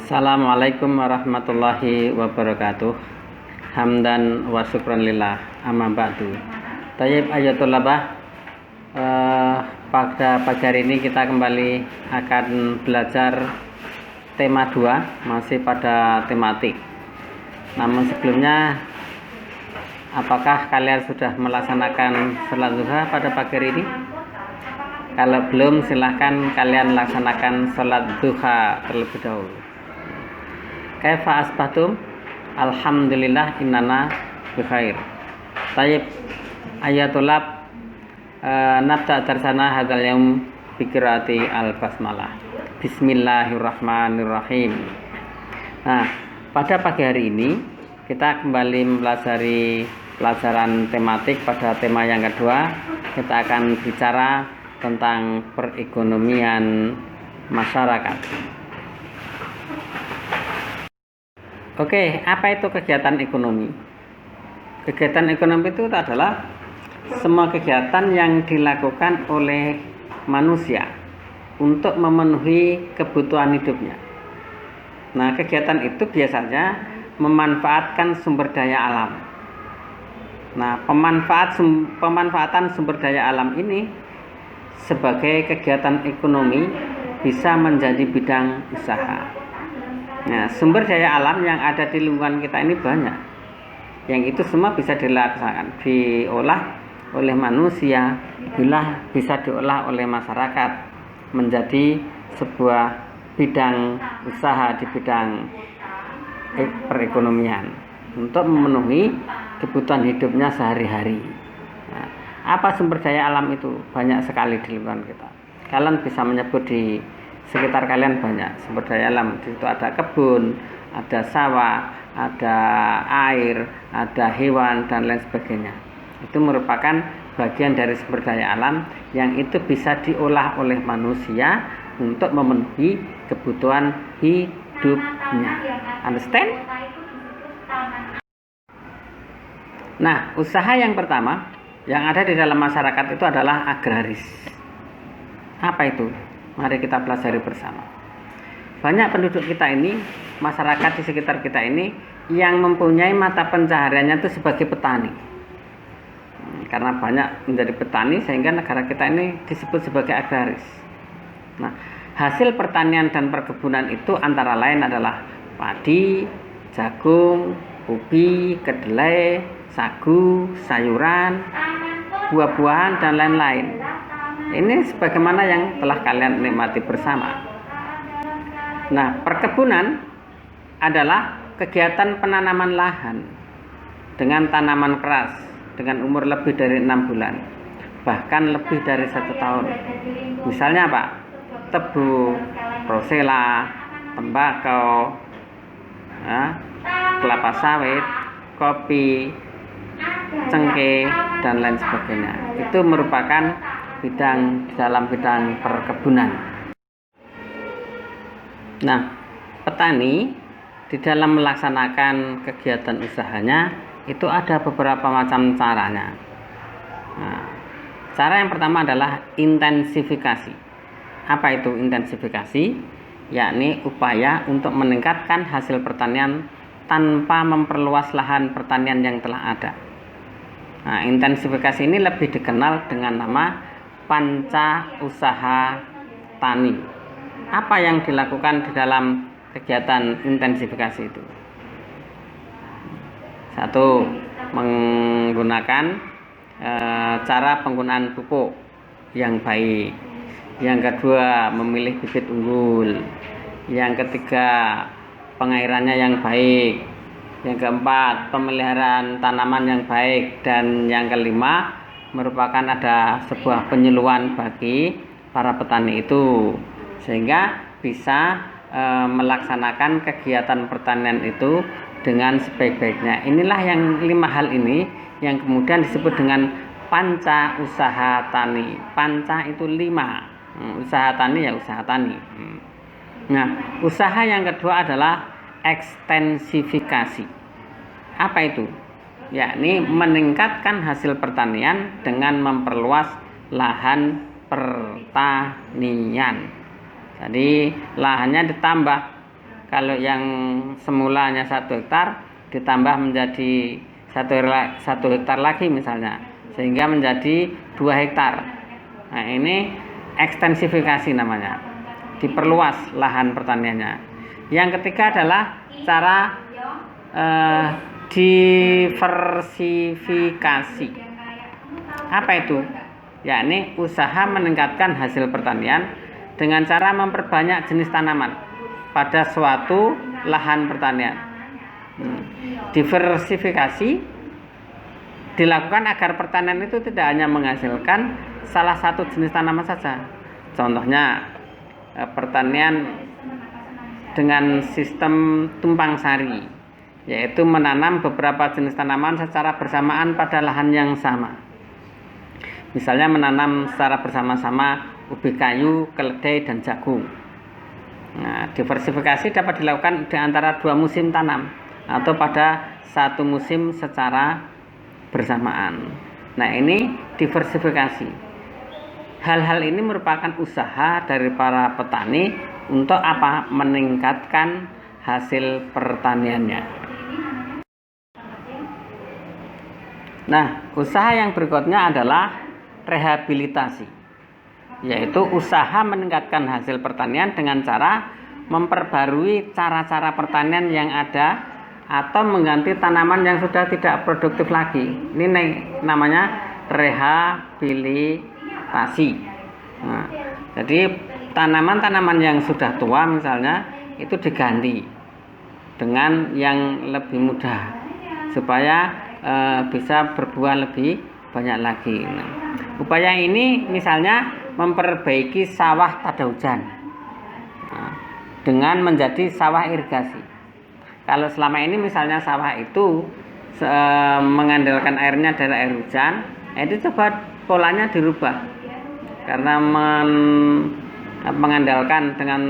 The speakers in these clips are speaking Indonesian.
Assalamualaikum warahmatullahi wabarakatuh. Hamdan wa syukran lillah, amma ba'du. Tayyib ayatul labah. Pada pagi hari ini kita kembali akan belajar tema 2, masih pada tematik. Namun sebelumnya, apakah kalian sudah melaksanakan sholat duha pada pagi hari ini? Kalau belum, silahkan kalian laksanakan sholat duha terlebih dahulu. Kaifa asbahtum? Alhamdulillah innana bikhair. Tayyib ayatul lab. Nabda darsana hadzal yaum bi qiraati al-basmalah. Bismillahirrahmanirrahim. Nah, pada pagi hari ini kita kembali mempelajari pelajaran tematik. Pada tema yang kedua, kita akan bicara tentang perekonomian masyarakat. Oke, apa itu kegiatan ekonomi? Kegiatan ekonomi itu adalah semua kegiatan yang dilakukan oleh manusia untuk memenuhi kebutuhan hidupnya. Nah, kegiatan itu biasanya memanfaatkan sumber daya alam. Nah, pemanfaatan sumber daya alam ini sebagai kegiatan ekonomi bisa menjadi bidang usaha. Nah, sumber daya alam yang ada di lingkungan kita ini banyak. Yang itu semua bisa dilaksanakan, diolah oleh manusia, bisa diolah oleh masyarakat menjadi sebuah bidang usaha di bidang perekonomian untuk memenuhi kebutuhan hidupnya sehari-hari. Nah, apa sumber daya alam itu? Banyak sekali di lingkungan kita. Kalian bisa menyebut di sekitar kalian banyak sumber daya alam. Di situ ada kebun, ada sawah, ada air, ada hewan dan lain sebagainya. Itu merupakan bagian dari sumber daya alam yang itu bisa diolah oleh manusia untuk memenuhi kebutuhan hidupnya. Understand? Nah, usaha yang pertama yang ada di dalam masyarakat itu adalah agraris. Apa itu? Mari kita pelajari bersama. Banyak penduduk kita ini, masyarakat di sekitar kita ini yang mempunyai mata pencahariannya itu sebagai petani. Karena banyak menjadi petani sehingga negara kita ini disebut sebagai agraris. Nah, hasil pertanian dan perkebunan itu antara lain adalah padi, jagung, ubi, kedelai, sagu, sayuran, buah-buahan dan lain-lain. Ini sebagaimana yang telah kalian nikmati bersama. Nah, perkebunan adalah kegiatan penanaman lahan dengan tanaman keras dengan umur lebih dari 6 bulan, bahkan lebih dari 1 tahun. Misalnya apa? Tebu, rosella, tembakau, kelapa sawit, kopi, cengkeh dan lain sebagainya. Itu merupakan dalam bidang perkebunan. Nah, petani di dalam melaksanakan kegiatan usahanya itu ada beberapa macam caranya. Nah, cara yang pertama adalah intensifikasi. Apa itu intensifikasi? Yakni upaya untuk meningkatkan hasil pertanian tanpa memperluas lahan pertanian yang telah ada. Nah, intensifikasi ini lebih dikenal dengan nama panca usaha tani. Apa yang dilakukan di dalam kegiatan intensifikasi itu? 1. Menggunakan cara penggunaan pupuk yang baik. Yang kedua, memilih bibit unggul. Yang ketiga, pengairannya yang baik. Yang keempat, pemeliharaan tanaman yang baik. Dan yang kelima, merupakan ada sebuah penyuluhan bagi para petani itu sehingga bisa melaksanakan kegiatan pertanian itu dengan sebaik-baiknya. Inilah yang 5 hal ini yang kemudian disebut dengan panca usaha tani. Panca itu 5. Usaha tani ya usaha tani. Nah, usaha yang kedua adalah ekstensifikasi. Apa itu? Yakni meningkatkan hasil pertanian dengan memperluas lahan pertanian. Jadi lahannya ditambah Kalau yang semulanya 1 hektar ditambah menjadi 1 hektar lagi misalnya, sehingga menjadi 2 hektar. Nah, ini ekstensifikasi namanya, diperluas lahan pertaniannya. Yang ketiga adalah cara diversifikasi. Apa itu? Yakni usaha meningkatkan hasil pertanian dengan cara memperbanyak jenis tanaman pada suatu lahan pertanian. Diversifikasi dilakukan agar pertanian itu tidak hanya menghasilkan salah satu jenis tanaman saja. Contohnya pertanian dengan sistem tumpang sari, yaitu menanam beberapa jenis tanaman secara bersamaan pada lahan yang sama. Misalnya menanam secara bersama-sama ubi kayu, keledai, dan jagung. Nah, diversifikasi dapat dilakukan di antara 2 musim tanam atau pada 1 musim secara bersamaan. Nah, ini diversifikasi. Hal-hal ini merupakan usaha dari para petani untuk apa? Meningkatkan hasil pertaniannya. Nah, usaha yang berikutnya adalah rehabilitasi, yaitu usaha meningkatkan hasil pertanian dengan cara memperbarui cara-cara pertanian yang ada atau mengganti tanaman yang sudah tidak produktif lagi. Ini namanya rehabilitasi. Nah, jadi tanaman-tanaman yang sudah tua misalnya itu diganti dengan yang lebih mudah supaya bisa berbuah lebih banyak lagi. Nah, upaya ini misalnya memperbaiki sawah tada hujan dengan menjadi sawah irigasi. Kalau selama ini misalnya sawah itu mengandalkan airnya dari air hujan, itu coba polanya dirubah. Karena mengandalkan dengan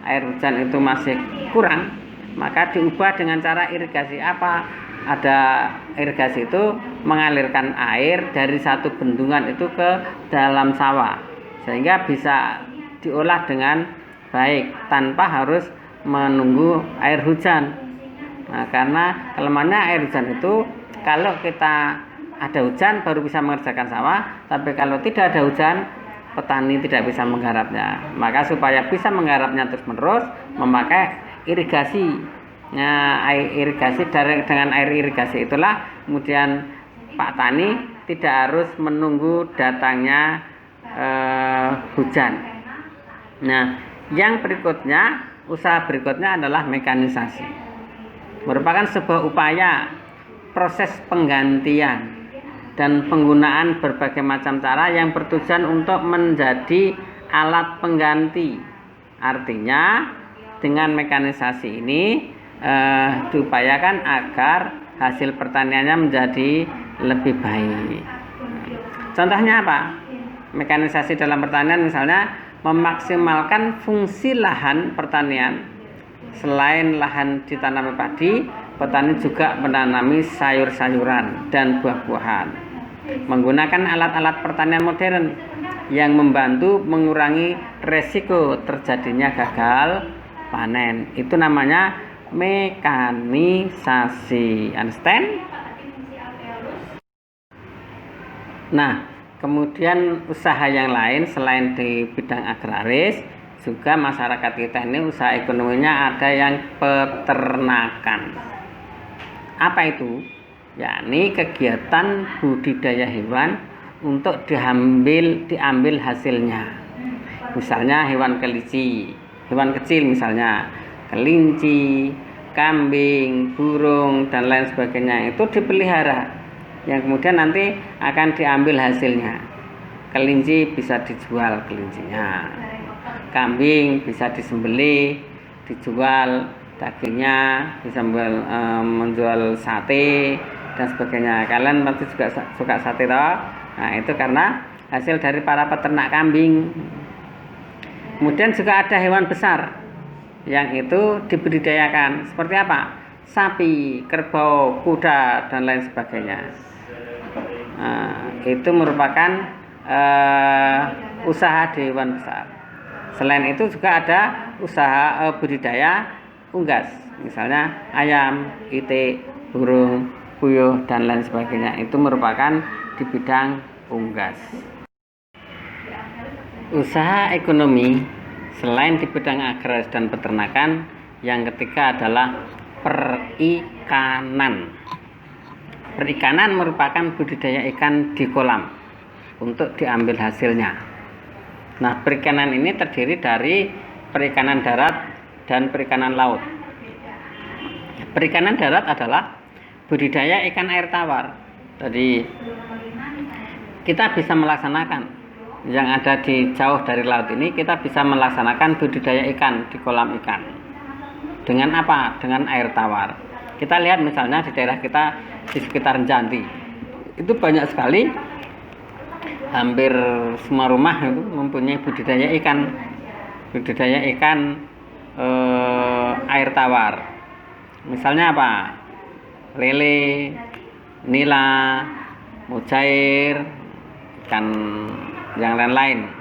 air hujan itu masih kurang, maka diubah dengan cara irigasi. Apa? Ada irigasi itu mengalirkan air dari satu bendungan itu ke dalam sawah, sehingga bisa diolah dengan baik tanpa harus menunggu air hujan. Nah, karena kelemahannya air hujan itu, kalau kita ada hujan baru bisa mengerjakan sawah, tapi kalau tidak ada hujan petani tidak bisa menggarapnya. Maka supaya bisa menggarapnya terus menerus memakai irigasi. Nah, air irigasi dengan air irigasi itulah kemudian Pak Tani tidak harus menunggu datangnya hujan. Nah, yang berikutnya, usaha berikutnya adalah mekanisasi. Merupakan sebuah upaya proses penggantian dan penggunaan berbagai macam cara yang bertujuan untuk menjadi alat pengganti. Artinya dengan mekanisasi ini diupayakan agar hasil pertaniannya menjadi lebih baik. Contohnya apa? Mekanisasi dalam pertanian misalnya memaksimalkan fungsi lahan pertanian. Selain lahan ditanami padi, petani juga menanami sayur-sayuran dan buah-buahan. Menggunakan alat-alat pertanian modern yang membantu mengurangi resiko terjadinya gagal panen. Itu namanya mekanisasi. Understand? Nah, kemudian usaha yang lain selain di bidang agraris, juga masyarakat kita ini usaha ekonominya ada yang peternakan. Apa itu? Yakni kegiatan budidaya hewan untuk diambil hasilnya. Misalnya hewan kelinci, hewan kecil misalnya kelinci, kambing, burung, dan lain sebagainya itu dipelihara, yang kemudian nanti akan diambil hasilnya. Kelinci bisa dijual kelincinya, kambing bisa disembelih, dijual dagingnya, bisa menjual sate dan sebagainya. Kalian pasti juga suka sate toh? Nah, itu karena hasil dari para peternak kambing. Kemudian juga ada hewan besar yang itu dibudidayakan. Seperti apa? Sapi, kerbau, kuda, dan lain sebagainya. Nah, itu merupakan usaha di hewan besar. Selain itu juga ada usaha budidaya unggas. Misalnya ayam, itik, burung, puyuh, dan lain sebagainya. Itu merupakan di bidang unggas. Usaha ekonomi selain di bidang agraris dan peternakan, yang ketiga adalah perikanan. Perikanan merupakan budidaya ikan di kolam untuk diambil hasilnya. Nah, perikanan ini terdiri dari perikanan darat dan perikanan laut. Perikanan darat adalah budidaya ikan air tawar. Jadi kita bisa melaksanakan yang ada di jauh dari laut ini, kita bisa melaksanakan budidaya ikan di kolam ikan. Dengan apa? Dengan air tawar. Kita lihat misalnya di daerah kita di sekitar Janti, itu banyak sekali, hampir semua rumah itu mempunyai budidaya ikan air tawar. Misalnya apa? Lele, nila, mujair, ikan yang lain-lain.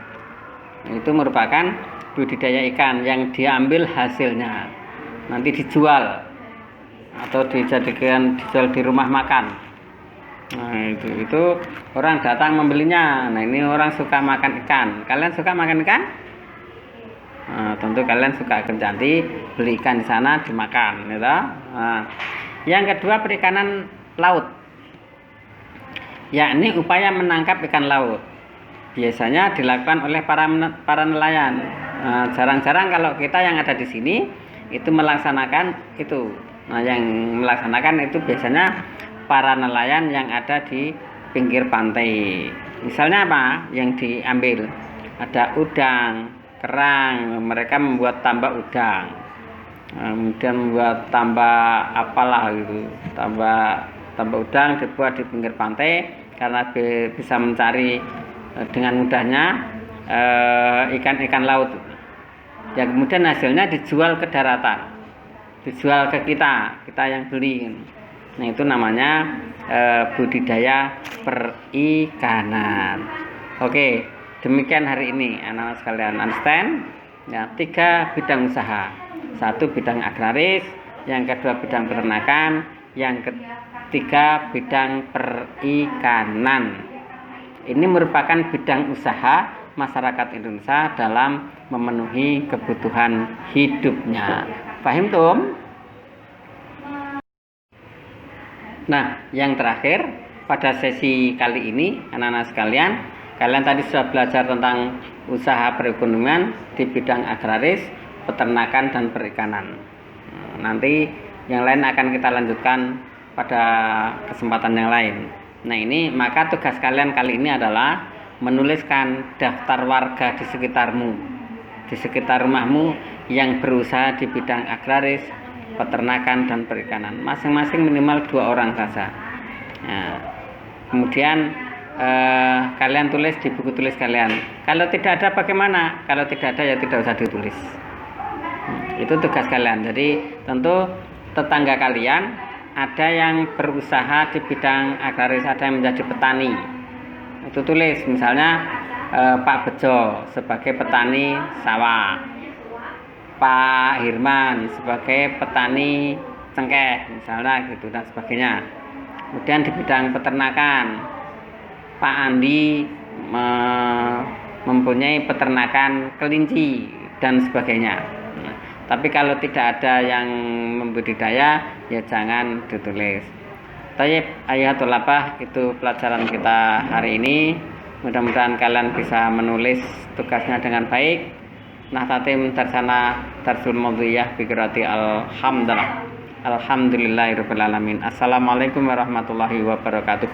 Itu merupakan budidaya ikan yang diambil hasilnya nanti dijual atau dijual di rumah makan. Nah, itu orang datang membelinya. Nah, ini orang suka makan ikan. Kalian suka makan ikan? Nah, tentu kalian suka ke Janti, beli ikan di sana dimakan, gitu. Nah, yang kedua perikanan laut, yakni upaya menangkap ikan laut. Biasanya dilakukan oleh para nelayan. Nah, jarang-jarang kalau kita yang ada di sini itu melaksanakan itu. Nah, yang melaksanakan itu biasanya para nelayan yang ada di pinggir pantai. Misalnya apa yang diambil? Ada udang, kerang, mereka membuat tambak udang, kemudian membuat tambak apalah gitu, tambak udang dibuat di pinggir pantai karena bisa mencari dengan mudahnya ikan-ikan laut. Ya, kemudian hasilnya dijual ke daratan, dijual ke kita yang beli. Nah, itu namanya budidaya perikanan. Oke, demikian hari ini anak-anak sekalian, understand ya, 3 bidang usaha. 1 bidang agraris, yang kedua bidang peternakan, yang ketiga bidang perikanan. Ini merupakan bidang usaha masyarakat Indonesia dalam memenuhi kebutuhan hidupnya. Paham, Tom? Nah, yang terakhir pada sesi kali ini anak-anak sekalian, kalian tadi sudah belajar tentang usaha perekonomian di bidang agraris, peternakan, dan perikanan. Nanti yang lain akan kita lanjutkan pada kesempatan yang lain. Nah, ini maka tugas kalian kali ini adalah menuliskan daftar warga di sekitarmu, di sekitar rumahmu yang berusaha di bidang agraris, peternakan, dan perikanan. Masing-masing minimal 2 orang saja. Nah, kemudian kalian tulis di buku tulis kalian. Kalau tidak ada bagaimana? Kalau tidak ada ya tidak usah ditulis. Itu tugas kalian. Jadi tentu tetangga kalian ada yang berusaha di bidang agraris, ada yang menjadi petani. Itu tulis misalnya Pak Bejo sebagai petani sawah, Pak Hirman sebagai petani cengkeh misalnya gitu dan sebagainya. Kemudian di bidang peternakan Pak Andi mempunyai peternakan kelinci dan sebagainya. Nah, tapi kalau tidak ada yang membudidaya ya jangan ditulis. Tayyib ayatul labah, itu pelajaran kita hari ini. Mudah-mudahan kalian bisa menulis tugasnya dengan baik. Nah, tatim tarsana tarsul maudhiyah biqirati alhamdulillah. Alhamdulillahirabbil alamin. Assalamualaikum warahmatullahi wabarakatuh.